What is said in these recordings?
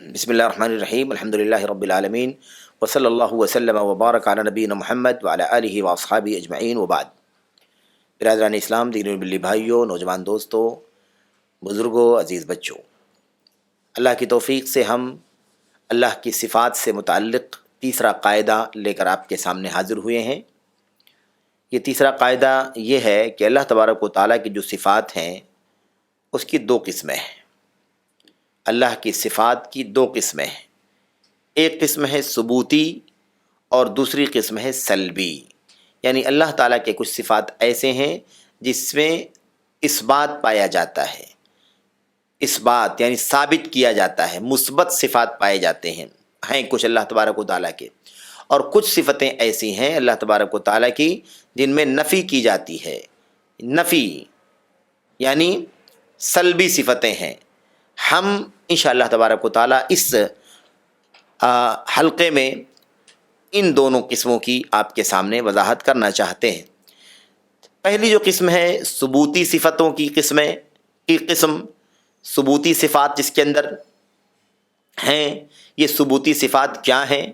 بسم اللہ الرحمن الرحیم الحمد للہ رب العالمین وصلی اللہ وسلم وبارک علی نبینا محمد وعلی آلہ واصحابہ اجمعین وبعد۔ برادران اسلام، دین بلی بھائیوں، نوجوان دوستوں، بزرگوں، عزیز بچوں، اللہ کی توفیق سے ہم اللہ کی صفات سے متعلق تیسرا قاعدہ لے کر آپ کے سامنے حاضر ہوئے ہیں۔ یہ تیسرا قاعدہ یہ ہے کہ اللہ تبارک و تعالیٰ کی جو صفات ہیں اس کی دو قسمیں ہیں۔ اللہ کی صفات کی دو قسمیں ہیں، ایک قسم ہے ثبوتی اور دوسری قسم ہے سلبی۔ یعنی اللہ تعالیٰ کے کچھ صفات ایسے ہیں جس میں اثبات پایا جاتا ہے، اثبات یعنی ثابت کیا جاتا ہے، مثبت صفات پائے جاتے ہیں کچھ اللہ تبارک و تعالیٰ کے، اور کچھ صفتیں ایسی ہیں اللہ تبارک و تعالیٰ کی جن میں نفی کی جاتی ہے۔ نفی یعنی سلبی صفتیں ہیں۔ ہم انشاءاللہ تبارک و تعالیٰ اس حلقے میں ان دونوں قسموں کی آپ کے سامنے وضاحت کرنا چاہتے ہیں۔ پہلی جو قسم ہے ثبوتی صفتوں کی قسم، ثبوتی صفات جس کے اندر ہیں، یہ ثبوتی صفات کیا ہیں؟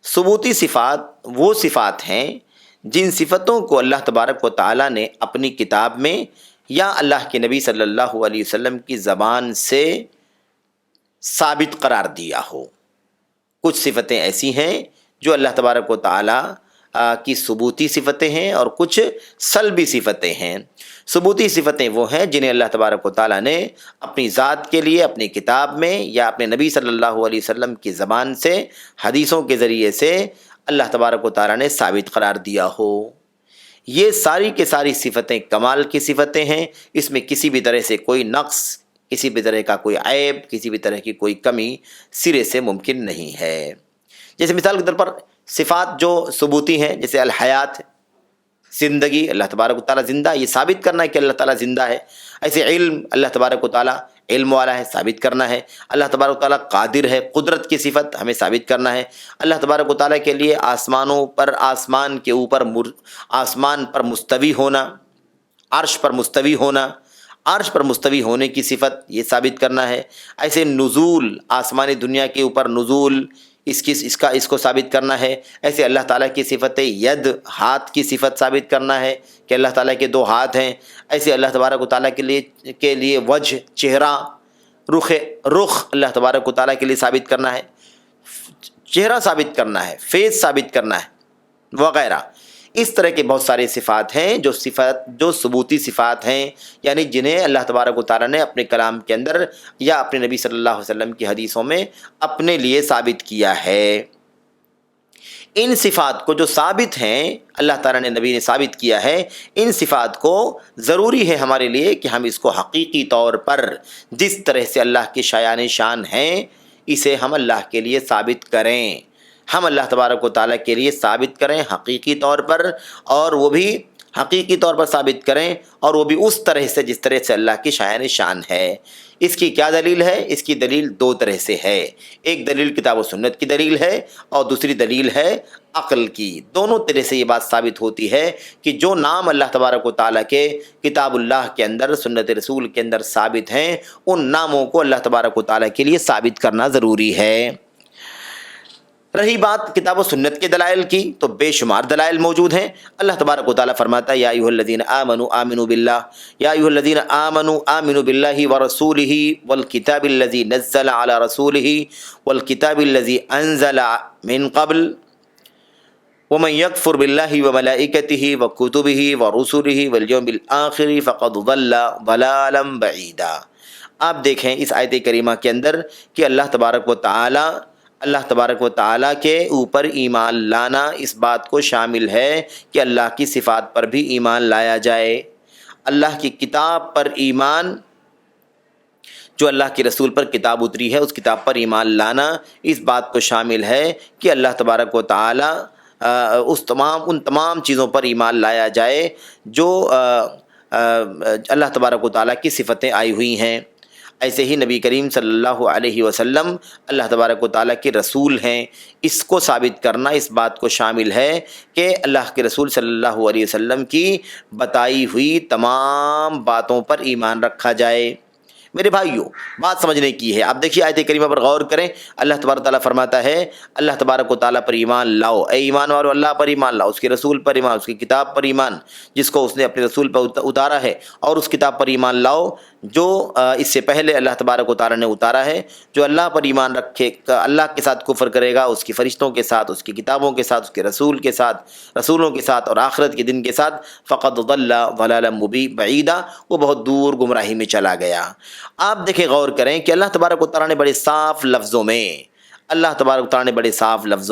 ثبوتی صفات وہ صفات ہیں جن صفتوں کو اللہ تبارک و تعالیٰ نے اپنی کتاب میں یا اللہ کے نبی صلی اللہ علیہ وسلم کی زبان سے ثابت قرار دیا ہو۔ کچھ صفتیں ایسی ہیں جو اللہ تبارک و تعالیٰ کی ثبوتی صفتیں ہیں اور کچھ سلبی صفتیں ہیں۔ ثبوتی صفتیں وہ ہیں جنہیں اللہ تبارک و تعالیٰ نے اپنی ذات کے لیے اپنی کتاب میں یا اپنے نبی صلی اللہ علیہ وسلم کی زبان سے، حدیثوں کے ذریعے سے اللہ تبارک و تعالیٰ نے ثابت قرار دیا ہو۔ یہ ساری کے ساری صفتیں کمال کی صفتیں ہیں، اس میں کسی بھی طرح سے کوئی نقص، کسی بھی طرح کا کوئی عیب، کسی بھی طرح کی کوئی کمی سرے سے ممکن نہیں ہے۔ جیسے مثال کے طور پر صفات جو ثبوتی ہیں، جیسے الحیات، زندگی، اللہ تبارک و تعالیٰ زندہ، یہ ثابت کرنا ہے کہ اللہ تعالیٰ زندہ ہے۔ ایسے علم، اللہ تبارک و تعالیٰ علم والا ہے، ثابت کرنا ہے۔ اللہ تبارک و تعالیٰ قادر ہے، قدرت کی صفت ہمیں ثابت کرنا ہے۔ اللہ تبارک و تعالیٰ کے لیے آسمانوں پر، آسمان کے اوپر، آسمان پر مستوی ہونا، عرش پر مستوی ہونا، عرش پر مستوی ہونے کی صفت یہ ثابت کرنا ہے۔ ایسے نزول، آسمانی دنیا کے اوپر نزول، اس کو ثابت کرنا ہے۔ ایسے اللہ تعالیٰ کی صفت ید، ہاتھ کی صفت ثابت کرنا ہے کہ اللہ تعالیٰ کے دو ہاتھ ہیں۔ ایسے اللہ تبارک و تعالیٰ کے لیے وجہ، چہرہ، رخ اللہ تبارک و تعالیٰ کے لیے ثابت کرنا ہے، چہرہ ثابت کرنا ہے، فیس ثابت کرنا ہے وغیرہ۔ اس طرح کے بہت سارے صفات ہیں جو ثبوتی صفات ہیں، یعنی جنہیں اللہ تبارک و تعالیٰ نے اپنے کلام کے اندر یا اپنے نبی صلی اللہ علیہ وسلم کی حدیثوں میں اپنے لیے ثابت کیا ہے۔ ان صفات کو جو ثابت ہیں، اللہ تعالیٰ نے، نبی نے ثابت کیا ہے، ان صفات کو ضروری ہے ہمارے لیے کہ ہم اس کو حقیقی طور پر جس طرح سے اللہ کی شایان شان ہیں، اسے ہم اللہ کے لیے ثابت کریں، ہم اللہ تبارک و تعالیٰ کے لیے ثابت کریں حقیقی طور پر، اور وہ بھی حقیقی طور پر ثابت کریں، اور وہ بھی اس طرح سے جس طرح سے اللہ کی شایان شان ہے۔ اس کی کیا دلیل ہے؟ اس کی دلیل دو طرح سے ہے۔ ایک دلیل کتاب و سنت کی دلیل ہے اور دوسری دلیل ہے عقل کی۔ دونوں طرح سے یہ بات ثابت ہوتی ہے کہ جو نام اللہ تبارک و تعالیٰ کے کتاب اللہ کے اندر، سنت رسول کے اندر ثابت ہیں، ان ناموں کو اللہ تبارک و تعالیٰ کے لیے ثابت کرنا ضروری ہے۔ رہی بات کتاب و سنت کے دلائل کی، تو بے شمار دلائل موجود ہیں۔ اللہ تبارک و تعالیٰ فرماتا ہے یا ایھا الذین آمنوا آمنوا باللہ، یا ایھا الذین آمنوا آمنوا باللہ ورسولہ والکتاب الذی نزل علی رسولہ والکتاب الذی انزل من قبل ومن یکفر باللہ وملائکتہ وکتبہ ورسلہ والیوم الآخر فقد ضل ضلالا بعیدا۔ آپ دیکھیں اس آیت کریمہ کے اندر کہ اللہ تبارک و تعالیٰ کے اوپر ایمان لانا اس بات کو شامل ہے کہ اللہ کی صفات پر بھی ایمان لایا جائے، اللہ کی کتاب پر ایمان، جو اللہ کے رسول پر کتاب اتری ہے اس کتاب پر ایمان لانا اس بات کو شامل ہے کہ اللہ تبارک و تعالیٰ ان تمام چیزوں پر ایمان لایا جائے جو اللہ تبارک و تعالیٰ کی صفتیں آئی ہوئی ہیں۔ ایسے ہی نبی کریم صلی اللہ علیہ وسلم اللہ تبارک و تعالیٰ کے رسول ہیں، اس کو ثابت کرنا اس بات کو شامل ہے کہ اللہ کے رسول صلی اللہ علیہ وسلم کی بتائی ہوئی تمام باتوں پر ایمان رکھا جائے۔ میرے بھائیوں بات سمجھنے کی ہے. آپ دیکھیے آیت کریمہ پر غور کریں. اللہ تبارک تعالیٰ فرماتا ہے اللہ تبارک و تعالیٰ پر ایمان لاؤ، اے ایمان والو اللہ پر ایمان لاؤ، اس کے رسول پر ایمان، اس کی کتاب پر ایمان جس کو اس نے اپنے رسول پر اتارا ہے، اور اس کتاب پر ایمان لاؤ جو اس سے پہلے اللہ تبارک و تعالیٰ نے اتارا ہے. جو اللہ پر ایمان رکھے، اللہ کے ساتھ کفر کرے گا، اس کی فرشتوں کے ساتھ، اس کی کتابوں کے ساتھ، اس کے رسولوں کے ساتھ اور آخرت کے دن کے ساتھ، فقد ضل ضلالا بعیدا، وہ بہت دور گمراہی میں چلا گیا. آپ دیکھیں غور کریں کہ اللہ تبارک و تعالیٰ نے بڑے صاف لفظوں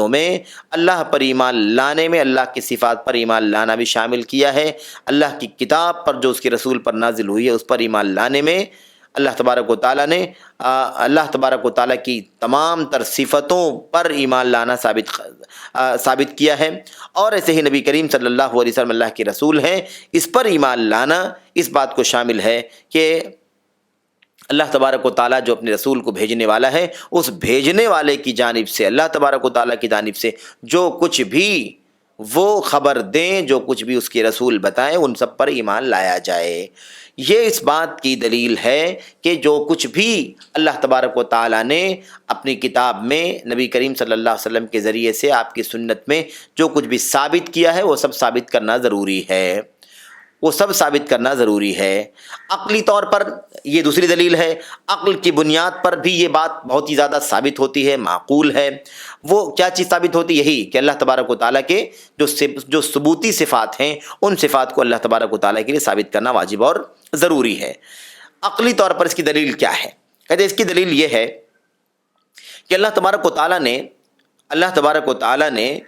میں اللہ پر ایمان لانے میں اللہ کی صفات پر ایمان لانا بھی شامل کیا ہے. اللہ کی کتاب پر جو اس کے رسول پر نازل ہوئی ہے اس پر ایمان لانے میں اللہ تبارک و تعالیٰ نے اللہ تبارک و تعالیٰ کی تمام تر صفتوں پر ایمان لانا ثابت کیا ہے. اور ایسے ہی نبی کریم صلی اللہ علیہ وسلم اللہ کے رسول ہیں، اس پر ایمان لانا اس بات کو شامل ہے کہ اللہ تبارک و تعالیٰ جو اپنے رسول کو بھیجنے والا ہے، اس بھیجنے والے کی جانب سے، اللہ تبارک و تعالیٰ کی جانب سے جو کچھ بھی وہ خبر دیں، جو کچھ بھی اس کے رسول بتائیں، ان سب پر ایمان لایا جائے. یہ اس بات کی دلیل ہے کہ جو کچھ بھی اللہ تبارک و تعالیٰ نے اپنی کتاب میں نبی کریم صلی اللہ علیہ وسلم کے ذریعے سے آپ کی سنت میں جو کچھ بھی ثابت کیا ہے وہ سب ثابت کرنا ضروری ہے، عقلی طور پر یہ دوسری دلیل ہے. عقل کی بنیاد پر بھی یہ بات بہت ہی زیادہ ثابت ہوتی ہے، معقول ہے. وہ کیا چیز ثابت ہوتی ہے؟ یہی کہ اللہ تبارک و تعالیٰ کے جو ثبوتی صفات ہیں ان صفات کو اللہ تبارک و تعالیٰ کے لیے ثابت کرنا واجب اور ضروری ہے. عقلی طور پر اس کی دلیل کیا ہے؟ کہتے ہیں اس کی دلیل یہ ہے کہ اللہ تبارک و تعالیٰ نے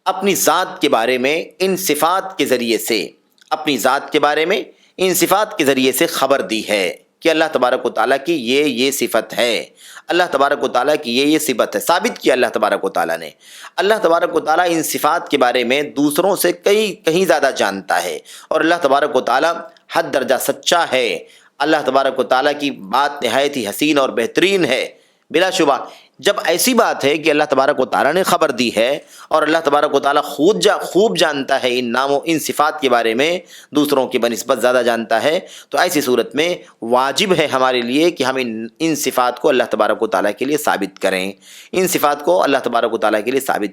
اپنی ذات کے بارے میں ان صفات کے ذریعے سے خبر دی ہے کہ اللہ تبارک و تعالیٰ کی یہ صفت ہے، اللہ تبارک و تعالیٰ کی یہ صفت ہے، ثابت کیا اللہ تبارک و تعالیٰ نے. اللہ تبارک و تعالیٰ ان صفات کے بارے میں دوسروں سے کہیں زیادہ جانتا ہے، اور اللہ تبارک و تعالیٰ حد درجہ سچا ہے. اللہ تبارک و تعالیٰ کی بات نہایت ہی حسین اور بہترین ہے. بلا شبہ جب ایسی بات ہے کہ اللہ تبارک و تعالیٰ نے خبر دی ہے اور اللہ تبارک و تعالیٰ خوب جانتا ہے ان صفات کے بارے میں، دوسروں کی بنسبت زیادہ جانتا ہے، تو ایسی صورت میں واجب ہے ہمارے لیے کہ ہم ان صفات کو اللہ تبارک و تعالیٰ کے لیے ثابت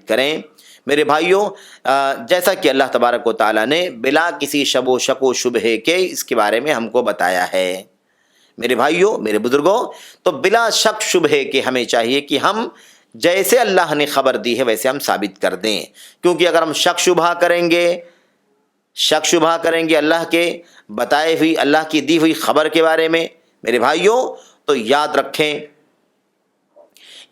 کریں. میرے بھائیوں جیسا کہ اللہ تبارک و تعالیٰ نے بلا کسی شک و شبہ کے اس کے بارے میں ہم کو بتایا ہے. میرے بھائیوں، میرے بزرگوں، تو بلا شک شبہ کے ہمیں چاہیے کہ ہم جیسے اللہ نے خبر دی ہے ویسے ہم ثابت کر دیں. کیونکہ اگر ہم شک شبہ کریں گے اللہ کے بتائے ہوئی، اللہ کی دی ہوئی خبر کے بارے میں میرے بھائیوں، تو یاد رکھیں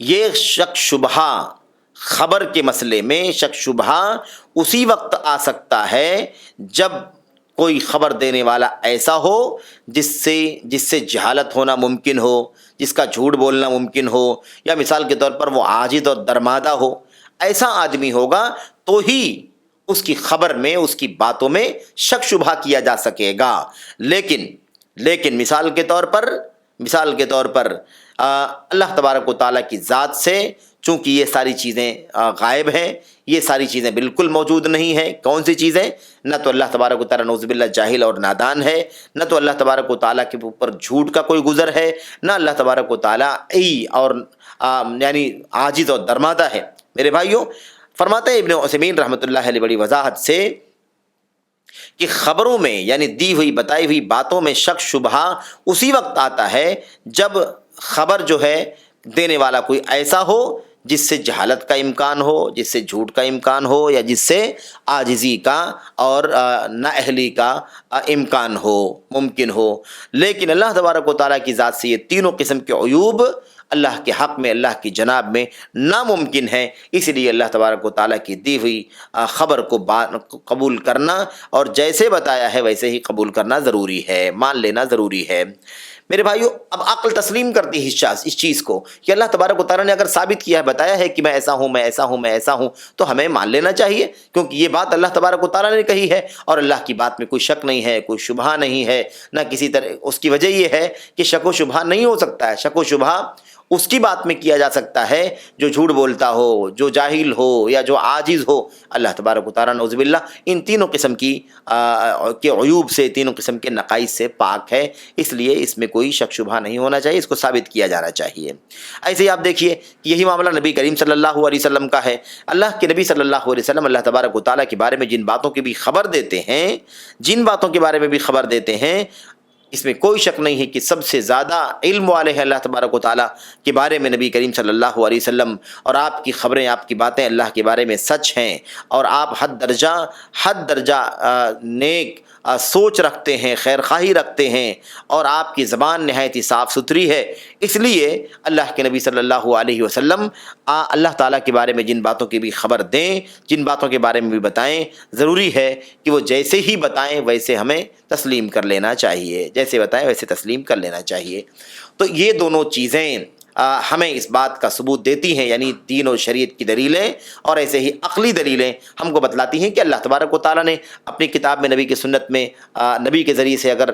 یہ شک شبہ خبر کے مسئلے میں شک شبہ اسی وقت آ سکتا ہے جب کوئی خبر دینے والا ایسا ہو جس سے جہالت ہونا ممکن ہو، جس کا جھوٹ بولنا ممکن ہو، یا مثال کے طور پر وہ عاجز اور درمادہ ہو. ایسا آدمی ہوگا تو ہی اس کی خبر میں، اس کی باتوں میں شک شبہ کیا جا سکے گا. لیکن مثال کے طور پر اللہ تبارک و تعالیٰ کی ذات سے چونکہ یہ ساری چیزیں غائب ہیں، یہ ساری چیزیں بالکل موجود نہیں ہیں. کون سی چیزیں؟ نہ تو اللہ تبارک و تعالیٰ نعوذ باللہ جاہل اور نادان ہے، نہ تو اللہ تبارک و تعالیٰ کے اوپر جھوٹ کا کوئی گزر ہے، نہ اللہ تبارک و تعالیٰ اور یعنی عاجز اور درمادہ ہے. میرے بھائیوں فرماتے ہیں ابن عثیمین رحمۃ اللہ علیہ بڑی وضاحت سے کہ خبروں میں یعنی دی ہوئی بتائی ہوئی باتوں میں شک شبہ اسی وقت آتا ہے جب خبر جو ہے دینے والا کوئی ایسا ہو جس سے جہالت کا امکان ہو، جس سے جھوٹ کا امکان ہو، یا جس سے عاجزی کا اور نااہلی کا امکان ہو، ممکن ہو. لیکن اللہ تبارک و تعالیٰ کی ذات سے یہ تینوں قسم کے عیوب اللہ کے حق میں، اللہ کی جناب میں ناممکن ہے. اس لیے اللہ تبارک و تعالیٰ کی دی ہوئی خبر کو قبول کرنا اور جیسے بتایا ہے ویسے ہی قبول کرنا ضروری ہے، مان لینا ضروری ہے. میرے بھائیو اب عقل تسلیم کرتی ہے اس چیز کو کہ اللہ تبارک و تعالیٰ نے اگر ثابت کیا ہے، بتایا ہے کہ میں ایسا ہوں، تو ہمیں مان لینا چاہیے، کیونکہ یہ بات اللہ تبارک و تعالیٰ نے کہی ہے اور اللہ کی بات میں کوئی شک نہیں ہے، کوئی شبہ نہیں ہے، نہ کسی طرح. اس کی وجہ یہ ہے کہ شک و شبہ نہیں ہو سکتا ہے. شک و شبہ اس کی بات میں کیا جا سکتا ہے جو جھوٹ بولتا ہو، جو جاہل ہو یا جو عاجز ہو۔ اللہ تبارک و تعالیٰ نعوذ باللہ ان تینوں قسم کے عیوب سے، تینوں قسم کے نقائص سے پاک ہے، اس لیے اس میں کوئی شک شبہ نہیں ہونا چاہیے، اس کو ثابت کیا جانا چاہیے۔ ایسے ہی آپ دیکھیے کہ یہی معاملہ نبی کریم صلی اللہ علیہ وسلم کا ہے۔ اللہ کے نبی صلی اللہ علیہ وسلم اللہ تبارک و تعالیٰ کے بارے میں جن باتوں کی بھی خبر دیتے ہیں، جن باتوں کے بارے میں بھی خبر دیتے ہیں، اس میں کوئی شک نہیں ہے کہ سب سے زیادہ علم والے ہیں اللہ تبارک و تعالیٰ کے بارے میں نبی کریم صلی اللہ علیہ وسلم، اور آپ کی خبریں، آپ کی باتیں اللہ کے بارے میں سچ ہیں، اور آپ حد درجہ نیک سوچ رکھتے ہیں، خیر خواہی رکھتے ہیں، اور آپ کی زبان نہایت ہی صاف ستھری ہے۔ اس لیے اللہ کے نبی صلی اللہ علیہ وسلم اللہ تعالیٰ کے بارے میں جن باتوں کی بھی خبر دیں، جن باتوں کے بارے میں بھی بتائیں، ضروری ہے کہ وہ جیسے ہی بتائیں ویسے ہمیں تسلیم کر لینا چاہیے، جیسے بتائیں ویسے تسلیم کر لینا چاہیے۔ تو یہ دونوں چیزیں ہمیں اس بات کا ثبوت دیتی ہیں، یعنی دین و شریعت کی دلیلیں اور ایسے ہی عقلی دلیلیں ہم کو بتلاتی ہیں کہ اللہ تبارک و تعالیٰ نے اپنی کتاب میں، نبی کی سنت میں، نبی کے ذریعے سے اگر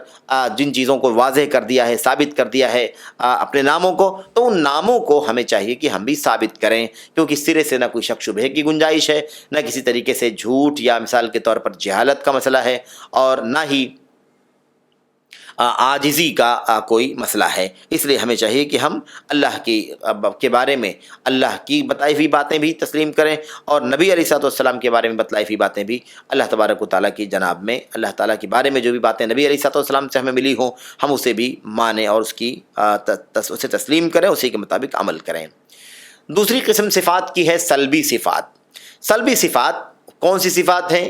جن چیزوں کو واضح کر دیا ہے، ثابت کر دیا ہے اپنے ناموں کو، تو ان ناموں کو ہمیں چاہیے کہ ہم بھی ثابت کریں، کیونکہ سرے سے نہ کوئی شک شبہ کی گنجائش ہے، نہ کسی طریقے سے جھوٹ یا مثال کے طور پر جہالت کا مسئلہ ہے، اور نہ ہی عاجزی کا کوئی مسئلہ ہے۔ اس لیے ہمیں چاہیے کہ ہم اللہ کے بارے میں اللہ کی بتائی ہوئی باتیں بھی تسلیم کریں، اور نبی علیہ السلام کے بارے میں بتلائی ہوئی باتیں بھی اللہ تبارک و تعالیٰ کی جناب میں، اللہ تعالیٰ کے بارے میں جو بھی باتیں نبی علیہ السلام سے ہمیں ملی ہوں، ہم اسے بھی مانیں اور اسے تسلیم کریں، اسی کے مطابق عمل کریں۔ دوسری قسم صفات کی ہے سلبی صفات۔ سلبی صفات کون سی صفات ہیں؟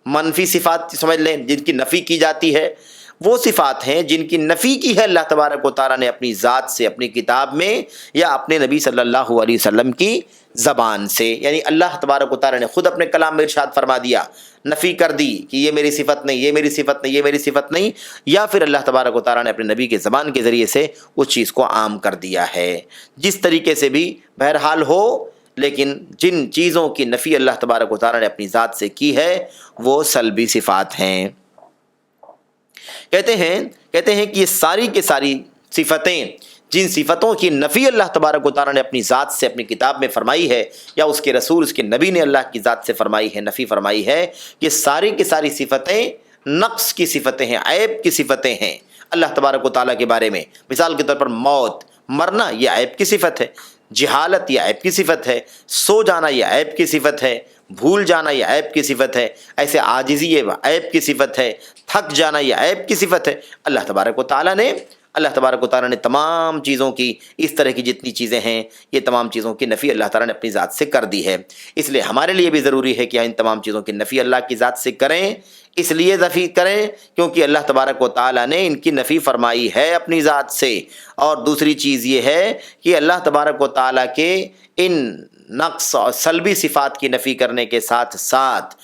منفی صفات سمجھ لیں، جن کی نفی کی جاتی ہے۔ وہ صفات ہیں جن کی نفی کی ہے اللہ تبارک و تعالیٰ نے اپنی ذات سے، اپنی کتاب میں، یا اپنے نبی صلی اللہ علیہ وسلم کی زبان سے، یعنی اللہ تبارک و تعالیٰ نے خود اپنے کلام میں ارشاد فرما دیا، نفی کر دی کہ یہ میری صفت نہیں، یہ میری صفت نہیں، یہ میری صفت نہیں، یا پھر اللہ تبارک و تعالیٰ نے اپنے نبی کے زبان کے ذریعے سے اس چیز کو عام کر دیا ہے۔ جس طریقے سے بھی بہرحال ہو، لیکن جن چیزوں کی نفی اللہ تبارک و تعالیٰ نے اپنی ذات سے کی ہے وہ سلبی صفات ہیں۔ کہتے ہیں کہ یہ ساری کے ساری صفتیں، جن صفتوں کی نفی اللہ تبارک و تعالیٰ نے اپنی ذات سے اپنی کتاب میں فرمائی ہے، یا اس کے رسول، اس کے نبی نے اللہ کی ذات سے فرمائی ہے، نفی فرمائی ہے، یہ ساری کی ساری صفتیں نقص کی صفتیں ہیں، عیب کی صفتیں ہیں اللہ تبارک و تعالیٰ کے بارے میں۔ مثال کے طور پر موت، مرنا، یہ عیب کی صفت ہے۔ جہالت، یہ عیب کی صفت ہے۔ سو جانا، یہ عیب کی صفت ہے۔ بھول جانا، یہ عیب کی صفت ہے۔ ایسے عاجزی، یہ عیب کی صفت ہے۔ تھک جانا، یہ عیب کی صفت ہے۔ اللہ تبارک و تعالیٰ نے تمام چیزوں کی، اس طرح کی جتنی چیزیں ہیں، یہ تمام چیزوں کی نفی اللہ تعالیٰ نے اپنی ذات سے کر دی ہے۔ اس لیے ہمارے لیے بھی ضروری ہے کہ ان تمام چیزوں کی نفی اللہ کی ذات سے کریں۔ اس لیے نفی کریں کیونکہ اللہ تبارک و تعالیٰ نے ان کی نفی فرمائی ہے اپنی ذات سے۔ اور دوسری چیز یہ ہے کہ اللہ تبارک و تعالیٰ کے ان نقص اور سلبی صفات کی نفی کرنے کے ساتھ ساتھ،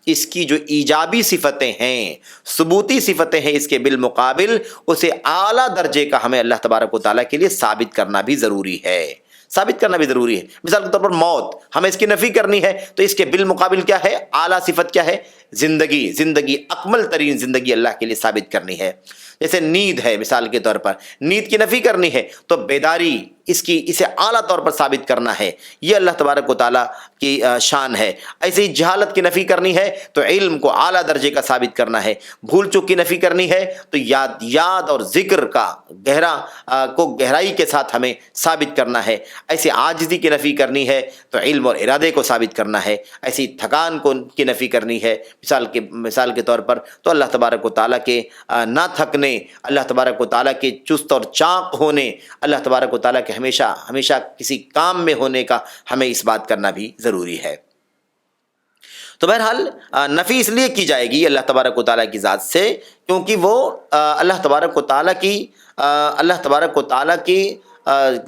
اس کی جو ایجابی صفتیں ہیں، ثبوتی صفتیں ہیں، اس کے بالمقابل اسے اعلیٰ درجے کا ہمیں اللہ تبارک و تعالیٰ کے لیے ثابت کرنا بھی ضروری ہے۔ مثال کے طور پر موت، ہمیں اس کی نفی کرنی ہے تو اس کے بالمقابل کیا ہے؟ اعلیٰ صفت کیا ہے؟ زندگی، اکمل ترین زندگی اللہ کے لیے ثابت کرنی ہے۔ جیسے نیند ہے، مثال کے طور پر نیند کی نفی کرنی ہے تو بیداری، اسے اعلیٰ طور پر ثابت کرنا ہے، یہ اللہ تبارک و تعالیٰ کی شان ہے۔ ایسے ہی جہالت کی نفی کرنی ہے تو علم کو اعلیٰ درجے کا ثابت کرنا ہے۔ بھول چوک کی نفی کرنی ہے تو یاد اور ذکر کا گہرائی کے ساتھ ہمیں ثابت کرنا ہے۔ ایسے عاجزی کی نفی کرنی ہے تو علم اور ارادے کو ثابت کرنا ہے۔ ایسی تھکان کی نفی کرنی ہے مثال کے طور پر تو اللہ تبارک و تعالیٰ کے نہ تھکنے، اللہ تبارک و تعالیٰ کے چست اور چاق ہونے، اللہ تبارک و تعالیٰ کے ہمیشہ کسی کام میں ہونے کا ہمیں اس بات کرنا بھی ضروری ہے۔ تو بہرحال نفی اس لیے کی جائے گی اللہ تبارک و تعالیٰ کی ذات سے کیونکہ وہ اللہ تبارک و تعالیٰ کی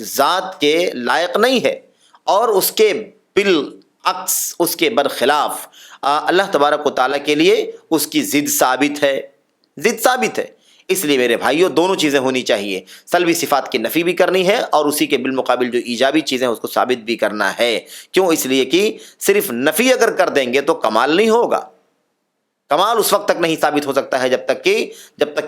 ذات کے لائق نہیں ہے، اور اس کے بالعکس، اس کے برخلاف اللہ تبارک و تعالیٰ کے لیے اس کی ضد ثابت ہے۔ اس لیے میرے بھائیوں دونوں چیزیں ہونی چاہیے، سلبی صفات کی نفی بھی کرنی ہے اور اسی کے بالمقابل جو ایجابی چیزیں اس کو ثابت بھی کرنا ہے۔ کیوں؟ اس لیے کہ صرف نفی اگر کر دیں گے تو کمال نہیں ہوگا، کمال اس وقت تک نہیں ثابت ہو سکتا ہے جب تک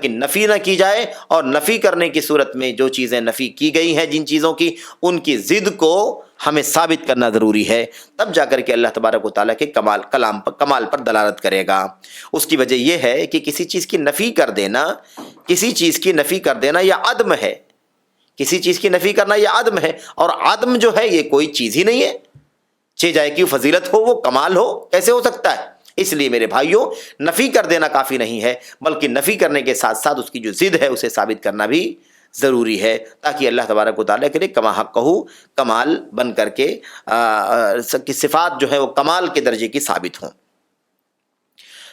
کہ نفی نہ کی جائے، اور نفی کرنے کی صورت میں جو چیزیں نفی کی گئی ہیں جن چیزوں کی، ان کی ضد کو ہمیں ثابت کرنا ضروری ہے، تب جا کر کے اللہ تبارک و تعالیٰ کے کمال پر دلالت کرے گا۔ اس کی وجہ یہ ہے کہ کسی چیز کی نفی کر دینا یہ عدم ہے، کسی چیز کی نفی کرنا یہ عدم ہے، اور عدم جو ہے یہ کوئی چیز ہی نہیں ہے، چاہے جائے کہ فضیلت ہو، وہ کمال ہو، کیسے ہو سکتا ہے؟ اس لیے میرے بھائیوں، نفی کر دینا کافی نہیں ہے، بلکہ نفی کرنے کے ساتھ ساتھ اس کی جو ضد ہے اسے ثابت کرنا بھی ضروری ہے، تاکہ اللہ تبارک و تعالیٰ کے لیے کما حق کہو کمال بن کر کے کی صفات جو ہے وہ کمال کے درجے کی ثابت ہوں۔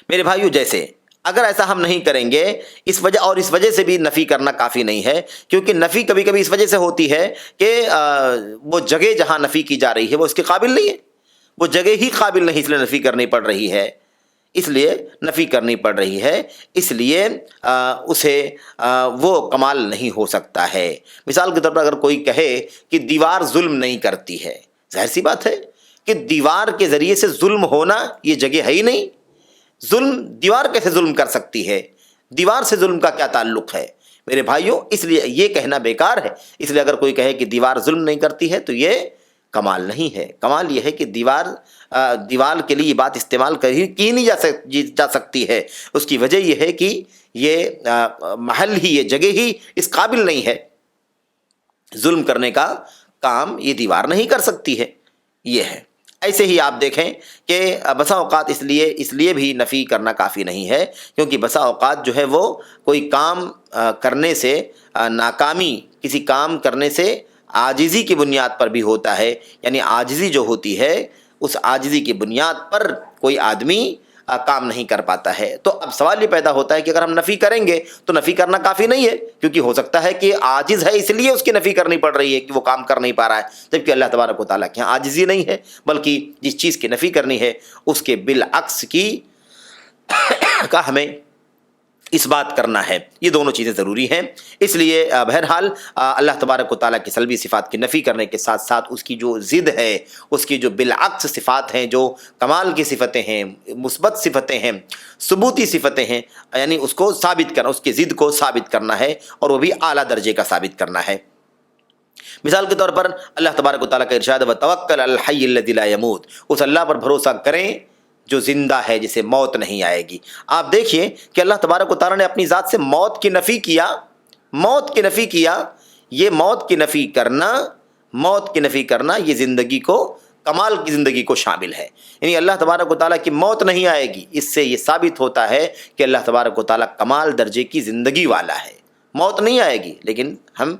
میرے بھائیوں، جیسے اگر ایسا ہم نہیں کریں گے، اس وجہ سے بھی نفی کرنا کافی نہیں ہے، کیونکہ نفی کبھی کبھی اس وجہ سے ہوتی ہے کہ وہ جگہ جہاں نفی کی جا رہی ہے وہ اس کے قابل نہیں ہے، وہ جگہ ہی قابل نہیں، اس لیے نفی کرنی پڑ رہی ہے، اس لیے اسے وہ کمال نہیں ہو سکتا ہے۔ مثال کے طور پر اگر کوئی کہے کہ دیوار ظلم نہیں کرتی ہے، ظاہر سی بات ہے کہ دیوار کے ذریعے سے ظلم ہونا یہ جگہ ہے ہی نہیں، دیوار کیسے ظلم کر سکتی ہے؟ دیوار سے ظلم کا کیا تعلق ہے؟ میرے بھائیوں، اس لیے یہ کہنا بیکار ہے۔ اس لیے اگر کوئی کہے کہ دیوار ظلم نہیں کرتی ہے تو یہ کمال نہیں ہے۔ کمال یہ ہے کہ دیوار کے لیے یہ بات استعمال کی نہیں جا سکتی ہے، اس کی وجہ یہ ہے کہ یہ محل ہی، یہ جگہ ہی اس قابل نہیں ہے، ظلم کرنے کا کام یہ دیوار نہیں کر سکتی ہے، یہ ہے۔ ایسے ہی آپ دیکھیں کہ بسا اوقات اس لیے بھی نفی کرنا کافی نہیں ہے، کیونکہ بسا اوقات جو ہے وہ کوئی کام کرنے سے ناکامی، کسی کام کرنے سے عاجزی کی بنیاد پر بھی ہوتا ہے، یعنی عاجزی جو ہوتی ہے اس عاجزی کی بنیاد پر کوئی آدمی کام نہیں کر پاتا ہے۔ تو اب سوال یہ پیدا ہوتا ہے کہ اگر ہم نفی کریں گے تو نفی کرنا کافی نہیں ہے، کیونکہ ہو سکتا ہے کہ عاجز ہے اس لیے اس کی نفی کرنی پڑ رہی ہے کہ وہ کام کر نہیں پا رہا ہے، جبکہ اللہ تبارک و تعالیٰ کے یہاں عاجزی نہیں ہے، بلکہ جس چیز کی نفی کرنی ہے اس کے بالعکس کا ہمیں اس بات کرنا ہے۔ یہ دونوں چیزیں ضروری ہیں۔ اس لیے بہرحال اللہ تبارک و تعالیٰ کی سلبی صفات کی نفی کرنے کے ساتھ ساتھ اس کی جو ضد ہے، اس کی جو بالعکس صفات ہیں، جو کمال کی صفتیں ہیں، مثبت صفتیں ہیں، ثبوتی صفتیں ہیں، یعنی اس کو ثابت کرنا، اس کی ضد کو ثابت کرنا ہے، اور وہ بھی اعلیٰ درجے کا ثابت کرنا ہے۔ مثال کے طور پر اللہ تبارک و تعالیٰ کا ارشاد وَتَوَكَّلْ عَلَى الْحَيِّ الَّذِي لَا يَمُوتُ، اس اللہ پر بھروسہ کریں جو زندہ ہے، جسے موت نہیں آئے گی۔ آپ دیکھیے کہ اللہ تبارک و تعالیٰ نے اپنی ذات سے موت کی نفی کیا، یہ موت کی نفی کرنا یہ زندگی کو، کمال کی زندگی کو شامل ہے، یعنی اللہ تبارک و تعالیٰ کی موت نہیں آئے گی، اس سے یہ ثابت ہوتا ہے کہ اللہ تبارک و تعالیٰ کمال درجے کی زندگی والا ہے۔ موت نہیں آئے گی، لیکن ہم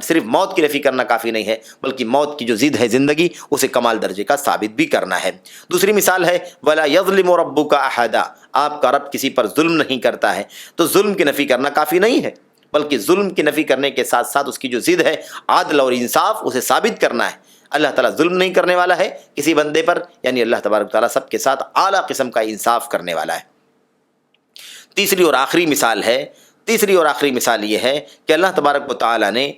صرف موت کی نفی کرنا کافی نہیں ہے، بلکہ موت کی جو ضد ہے زندگی، اسے کمال درجے کا ثابت بھی کرنا ہے۔ دوسری مثال ہے وَلَا يَظْلِمُ رَبُّكَ أَحَدًا، آپ کا رب کسی پر ظلم نہیں کرتا ہے، تو ظلم کی نفی کرنا کافی نہیں ہے، بلکہ ظلم کی نفی کرنے کے ساتھ ساتھ اس کی جو ضد ہے عدل اور انصاف، اسے ثابت کرنا ہے۔ اللہ تعالیٰ ظلم نہیں کرنے والا ہے کسی بندے پر، یعنی اللہ تبارک تعالیٰ سب کے ساتھ اعلیٰ قسم کا انصاف کرنے والا ہے۔ تیسری اور آخری مثال یہ ہے کہ اللہ تبارک تعالیٰ نے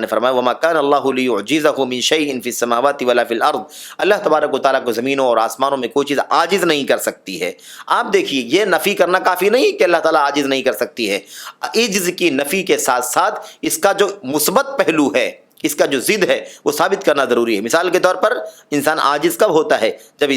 فرمایا وَمَا كَانَ اللَّهُ لِيُعْجِزَهُ مِنْ شَيْءٍ فِي السَّمَاوَاتِ وَلَا فِي الْأَرْضِ، اللہ تبارک و تعالیٰ کو زمینوں اور آسمانوں میں کوئی چیز عاجز نہیں کر سکتی ہے۔ آپ دیکھیے، یہ نفی کرنا کافی نہیں کہ اللہ تعالیٰ عاجز نہیں کر سکتی ہے، عجز کی نفی کے ساتھ ساتھ اس کا جو مثبت پہلو ہے، اس کا جو ضد ہے وہ ثابت کرنا ضروری ہے۔ مثال کے طور پر انسان عاجز کب ہوتا ہے؟ جب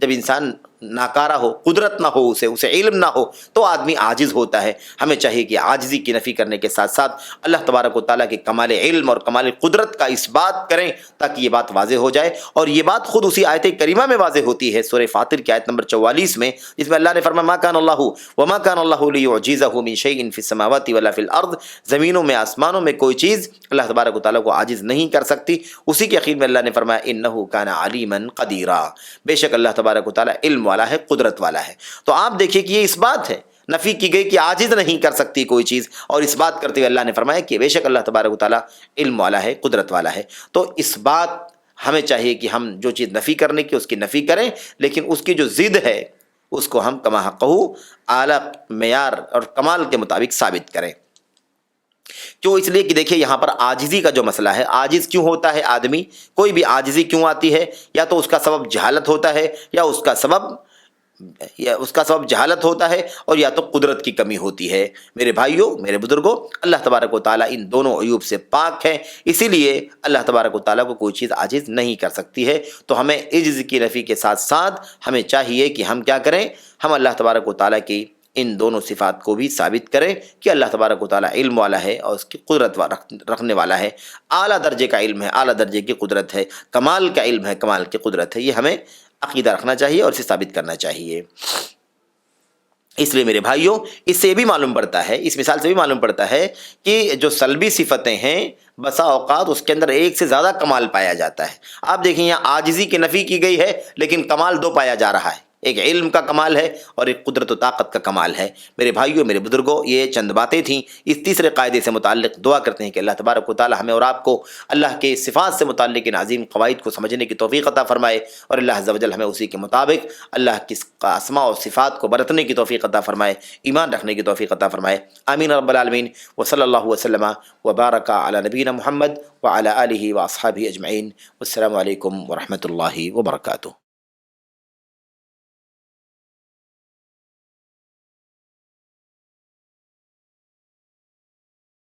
انسان ناکارہ ہو، قدرت نہ ہو، اسے علم نہ ہو، تو آدمی عاجز ہوتا ہے۔ ہمیں چاہیے کہ عاجزی کی نفی کرنے کے ساتھ ساتھ اللہ تبارک و تعالیٰ کے کمال علم اور کمال قدرت کا اس بات کریں، تاکہ یہ بات واضح ہو جائے، اور یہ بات خود اسی آیت کریمہ میں واضح ہوتی ہے، سورہ فاطر کی آیت نمبر 44 میں، جس میں اللہ نے فرمایا وَمَا كَانَ اللَّهُ لِيُعْجِزَهُ مِنْ شَيْءٍ فِي السَّمَاوَاتِ وَلَا فِي الْأَرْضِ، زمینوں میں آسمانوں میں کوئی چیز اللہ تبارک و تعالیٰ کو عاجز نہیں کر سکتی۔ اسی کے اخیر میں اللہ نے فرمایا إِنَّهُ كَانَ عَلِيمًا قَدِيرًا، بے شک اللہ تبارک و تعالیٰ علم والا ہے، قدرت والا ہے۔ تو آپ دیکھیے کہ یہ اس بات ہے، نفی کی گئی کہ عاجز نہیں کر سکتی کوئی چیز، اور اس بات کرتے ہوئے اللہ نے فرمایا کہ بے شک اللہ تبارک و تعالیٰ علم والا ہے، قدرت والا ہے۔ تو اس بات ہمیں چاہیے کہ ہم جو چیز نفی کرنے کی اس کی نفی کریں، لیکن اس کی جو ضد ہے اس کو ہم کما حقہ اعلیٰ معیار اور کمال کے مطابق ثابت کریں۔ کیوں؟ اس لیے کہ دیکھیں یہاں پر عاجزی کا جو مسئلہ ہے، عاجز کیوں ہوتا ہے آدمی؟ کوئی بھی عاجزی کیوں آتی ہے؟ یا تو اس کا سبب جہالت ہوتا ہے، یا اس کا سبب یا اس کا سبب جہالت ہوتا ہے اور یا تو قدرت کی کمی ہوتی ہے۔ میرے بھائیوں، میرے بزرگوں، اللہ تبارک و تعالیٰ ان دونوں عیوب سے پاک ہے، اسی لیے اللہ تبارک و تعالیٰ کو کوئی چیز عاجز نہیں کر سکتی ہے۔ تو ہمیں عجز کی نفی کے ساتھ ساتھ ہمیں چاہیے کہ ہم کیا کریں، ہم اللہ تبارک و تعالیٰ کی ان دونوں صفات کو بھی ثابت کریں کہ اللہ تبارک و تعالیٰ علم والا ہے اور اس کی قدرت رکھنے والا ہے، اعلیٰ درجے کا علم ہے، اعلیٰ درجے کی قدرت ہے، کمال کا علم ہے، کمال کی قدرت ہے۔ یہ ہمیں عقیدہ رکھنا چاہیے اور اسے ثابت کرنا چاہیے۔ اس لیے میرے بھائیوں، اس سے بھی معلوم پڑتا ہے، اس مثال سے بھی معلوم پڑتا ہے کہ جو سلبی صفتیں ہیں بسا اوقات اس کے اندر ایک سے زیادہ کمال پایا جاتا ہے۔ آپ دیکھیں یہاں عاجزی کی نفی کی گئی ہے لیکن کمال دو پایا جا رہا ہے، ایک علم کا کمال ہے اور ایک قدرت و طاقت کا کمال ہے۔ میرے بھائیوں، میرے بزرگوں، یہ چند باتیں تھیں۔ اس تیسرے قاعدے سے متعلق دعا کرتے ہیں کہ اللہ تبارک و تعالی ہمیں اور آپ کو اللہ کے صفات سے متعلق ان عظیم قواعد کو سمجھنے کی توفیق عطا فرمائے، اور اللہ عز و جل ہمیں اسی کے مطابق اللہ کی اسماء و صفات کو برتنے کی توفیق عطا فرمائے، ایمان رکھنے کی توفیق عطا فرمائے۔ آمین رب العالمین۔ وصلی اللہ وسلم وبارک علی نبینا محمد وعلی آلہ واصحابہ اجمعین۔ والسلام علیکم ورحمۃ اللہ وبرکاتہ۔